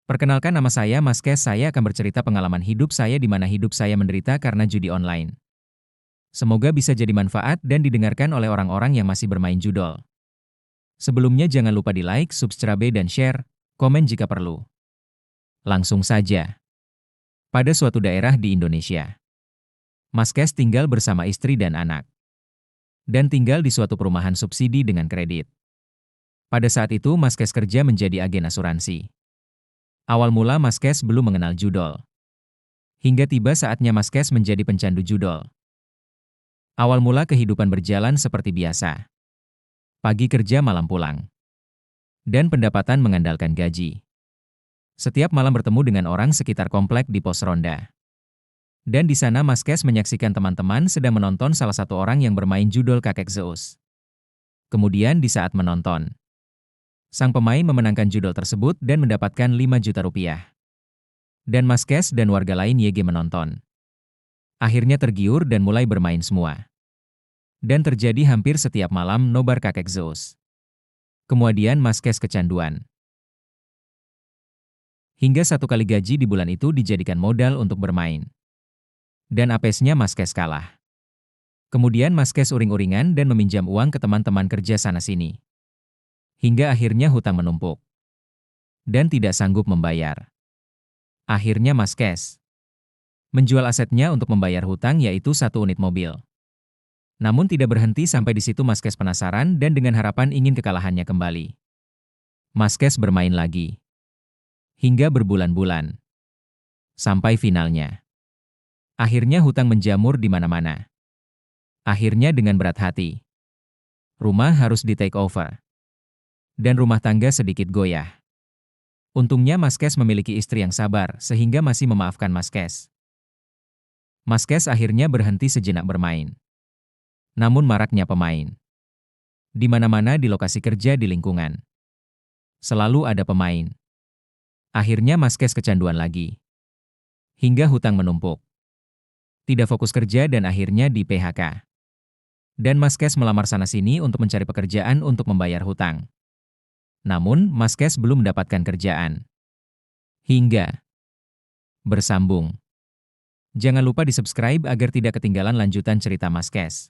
Perkenalkan, nama saya Mas Kes. Saya akan bercerita pengalaman hidup saya di mana hidup saya menderita karena judi online. Semoga bisa jadi manfaat dan didengarkan oleh orang-orang yang masih bermain judol. Sebelumnya jangan lupa di like, subscribe, dan share, komen jika perlu. Langsung saja. Pada suatu daerah di Indonesia, Mas Kes tinggal bersama istri dan anak. Dan tinggal di suatu perumahan subsidi dengan kredit. Pada saat itu Mas Kes kerja menjadi agen asuransi. Awal mula Mas Kes belum mengenal judol. Hingga tiba saatnya Mas Kes menjadi pencandu judol. Awal mula kehidupan berjalan seperti biasa. Pagi kerja, malam pulang. Dan pendapatan mengandalkan gaji. Setiap malam bertemu dengan orang sekitar komplek di pos ronda. Dan di sana Mas Kes menyaksikan teman-teman sedang menonton salah satu orang yang bermain judol kakek Zeus. Kemudian di saat menonton, sang pemain memenangkan judol tersebut dan mendapatkan 5 juta rupiah. Dan Mas Kes dan warga lain YG menonton. Akhirnya tergiur dan mulai bermain semua. Dan terjadi hampir setiap malam nobar kakek Zeus. Kemudian Mas Kes kecanduan. Hingga satu kali gaji di bulan itu dijadikan modal untuk bermain. Dan apesnya Mas Kes kalah. Kemudian Mas Kes uring-uringan dan meminjam uang ke teman-teman kerja sana-sini. Hingga akhirnya hutang menumpuk. Dan tidak sanggup membayar. Akhirnya Mas Kes menjual asetnya untuk membayar hutang, yaitu 1 unit mobil. Namun tidak berhenti sampai di situ, Mas Kes penasaran dan dengan harapan ingin kekalahannya kembali. Mas Kes bermain lagi. Hingga berbulan-bulan. Sampai finalnya. Akhirnya hutang menjamur di mana-mana. Akhirnya dengan berat hati, rumah harus di take over. Dan rumah tangga sedikit goyah. Untungnya Mas Kes memiliki istri yang sabar sehingga masih memaafkan Mas Kes. Mas Kes akhirnya berhenti sejenak bermain. Namun maraknya pemain. Di mana-mana di lokasi kerja di lingkungan. Selalu ada pemain. Akhirnya Mas Kes kecanduan lagi. Hingga hutang menumpuk. Tidak fokus kerja dan akhirnya di PHK. Dan Mas Kes melamar sana-sini untuk mencari pekerjaan untuk membayar hutang. Namun Mas Kes belum mendapatkan kerjaan. Hingga bersambung. Jangan lupa di subscribe agar tidak ketinggalan lanjutan cerita Mas Kes.